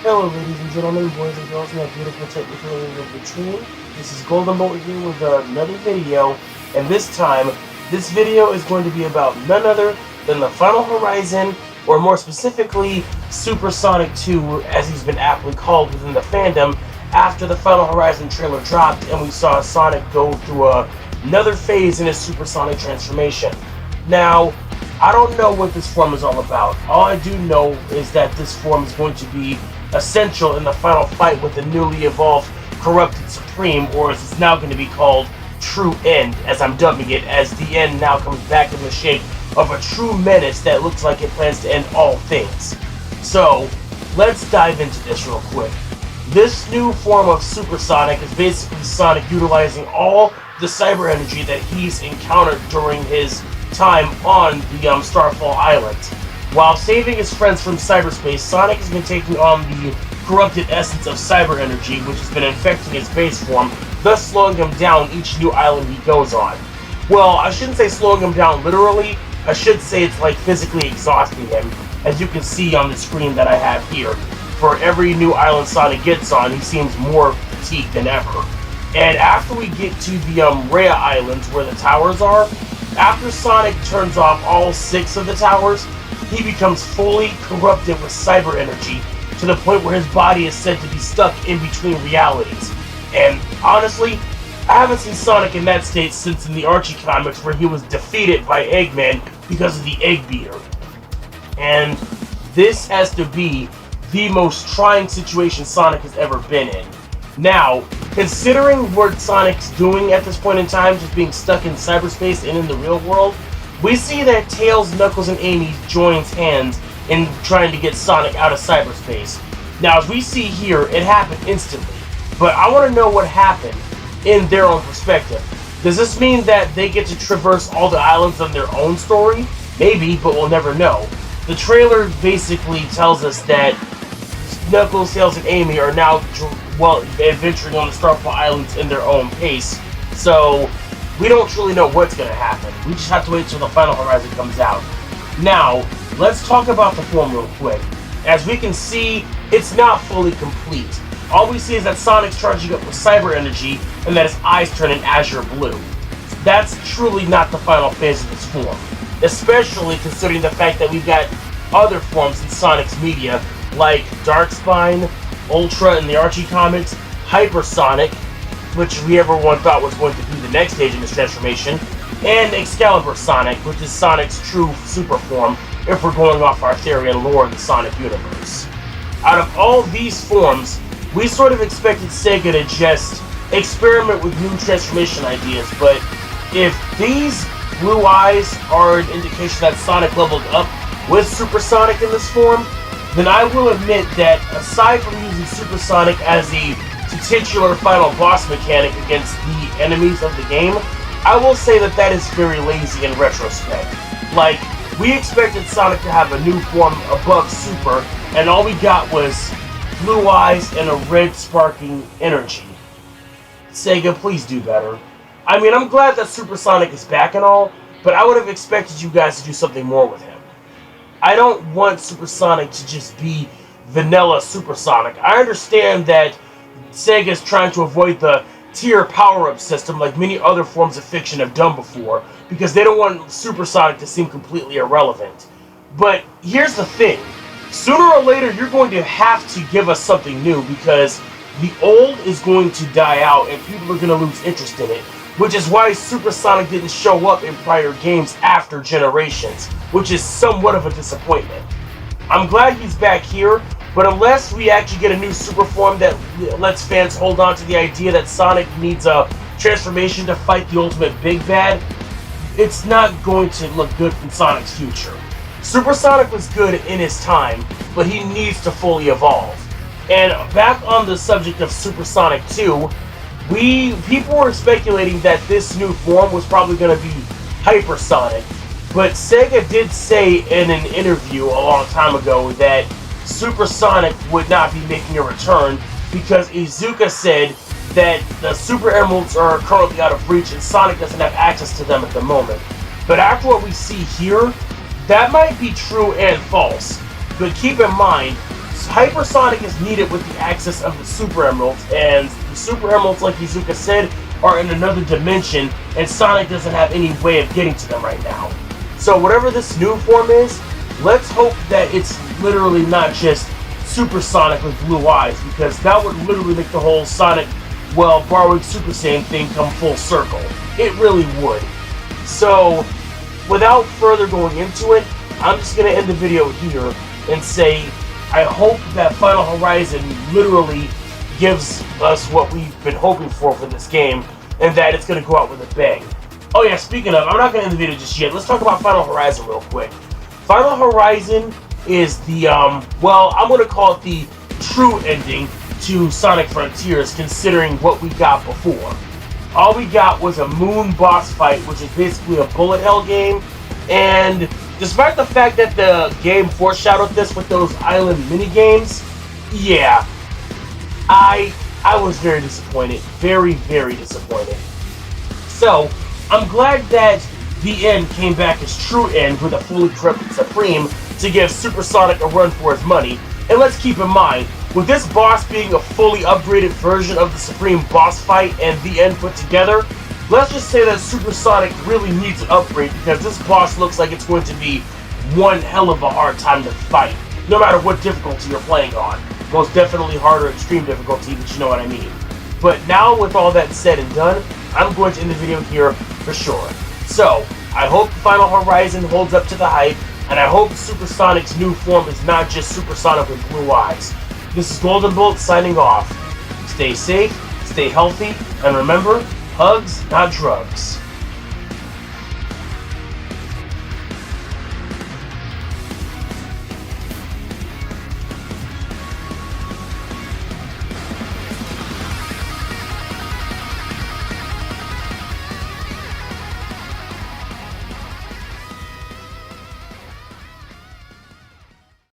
Hello ladies and gentlemen, boys and girls, and that beautiful technical area of between. This is Golden Bolt here with another video, and this time, this video is going to be about none other than the Final Horizon, or more specifically, Super Sonic 2, as he's been aptly called within the fandom, after the Final Horizon trailer dropped and we saw Sonic go through another phase in his supersonic transformation. Now, I don't know what this form is all about. All I do know is that this form is going to be essential in the final fight with the newly evolved Corrupted Supreme, or as it's now going to be called, True End, as I'm dubbing it, as the end now comes back in the shape of a true menace that looks like it plans to end all things. So, let's dive into this real quick. This new form of Super Sonic is basically Sonic utilizing all the cyber energy that he's encountered during his time on the Starfall Island. While saving his friends from cyberspace, Sonic has been taking on the corrupted essence of cyber energy, which has been infecting his base form, thus slowing him down each new island he goes on. Well, I shouldn't say slowing him down literally, I should say it's like physically exhausting him, as you can see on the screen that I have here. For every new island Sonic gets on, he seems more fatigued than ever. And after we get to the Rhea Islands, where the towers are, after Sonic turns off all 6 of the towers, he becomes fully corrupted with cyber energy, to the point where his body is said to be stuck in between realities. And honestly, I haven't seen Sonic in that state since in the Archie comics, where he was defeated by Eggman because of the Egg Beater. And this has to be the most trying situation Sonic has ever been in. Now, considering what Sonic's doing at this point in time, just being stuck in cyberspace and in the real world, we see that Tails, Knuckles, and Amy joins hands in trying to get Sonic out of cyberspace. Now, as we see here, it happened instantly, but I want to know what happened in their own perspective. Does this mean that they get to traverse all the islands on their own story? Maybe, but we'll never know. The trailer basically tells us that Knuckles, Tails, and Amy are now adventuring on the Starfall Islands in their own pace. So, we don't truly know what's going to happen. We just have to wait until the Final Horizon comes out. Now, let's talk about the form real quick. As we can see, it's not fully complete. All we see is that Sonic's charging up with cyber energy, and that his eyes turn an azure blue. That's truly not the final phase of this form. Especially considering the fact that we've got other forms in Sonic's media, like Darkspine, Ultra in the Archie comics, Hypersonic, which everyone thought was going to be the next stage in his transformation, and Excalibur Sonic, which is Sonic's true super form, if we're going off our theory and lore of the Sonic universe. Out of all these forms, we sort of expected Sega to just experiment with new transformation ideas, but if these blue eyes are an indication that Sonic leveled up with Super Sonic in this form, then I will admit that aside from using Super Sonic as the titular final boss mechanic against the enemies of the game, I will say that that is very lazy in retrospect. Like, we expected Sonic to have a new form above Super, and all we got was blue eyes and a red sparking energy. Sega, please do better. I mean, I'm glad that Super Sonic is back and all, but I would have expected you guys to do something more with him. I don't want Super Sonic to just be vanilla Super Sonic. I understand that Sega is trying to avoid the tier power-up system like many other forms of fiction have done before, because they don't want Super Sonic to seem completely irrelevant. But here's the thing. Sooner or later, you're going to have to give us something new, because the old is going to die out and people are going to lose interest in it. Which is why Super Sonic didn't show up in prior games after Generations, which is somewhat of a disappointment. I'm glad he's back here, but unless we actually get a new super form that lets fans hold on to the idea that Sonic needs a transformation to fight the ultimate big bad, it's not going to look good in Sonic's future. Super Sonic was good in his time, but he needs to fully evolve. And back on the subject of Super Sonic 2, people were speculating that this new form was probably going to be Hypersonic, but Sega did say in an interview a long time ago that Super Sonic would not be making a return because Iizuka said that the Super Emeralds are currently out of reach and Sonic doesn't have access to them at the moment. But after what we see here, that might be true and false. But keep in mind, Hypersonic is needed with the access of the Super Emeralds, and the Super Emeralds, like Iizuka said, are in another dimension, and Sonic doesn't have any way of getting to them right now. So whatever this new form is, let's hope that it's literally not just Super Sonic with blue eyes, because that would literally make the whole Sonic, well, borrowing Super Saiyan thing come full circle. It really would. So, without further going into it, I'm just going to end the video here and say, I hope that Final Horizon literally gives us what we've been hoping for this game, and that it's going to go out with a bang. Oh yeah, speaking of, I'm not going to end the video just yet. Let's talk about Final Horizon real quick. Final Horizon is the, well, I'm going to call it the true ending to Sonic Frontiers, considering what we got before. All we got was a moon boss fight, which is basically a bullet hell game, and despite the fact that the game foreshadowed this with those island mini-games, yeah, I was very disappointed. Very, very disappointed. So, I'm glad that the end came back as true end with a fully corrupted Supreme to give Super Sonic a run for his money. And let's keep in mind, with this boss being a fully upgraded version of the Supreme boss fight and the end put together, let's just say that Super Sonic really needs an upgrade, because this boss looks like it's going to be one hell of a hard time to fight, no matter what difficulty you're playing on. Most definitely harder extreme difficulty, but you know what I mean. But now, with all that said and done, I'm going to end the video here for sure. So, I hope Final Horizon holds up to the hype, and I hope Super Sonic's new form is not just Super Sonic with blue eyes. This is Golden Bolt signing off. Stay safe, stay healthy, and remember, hugs, not drugs.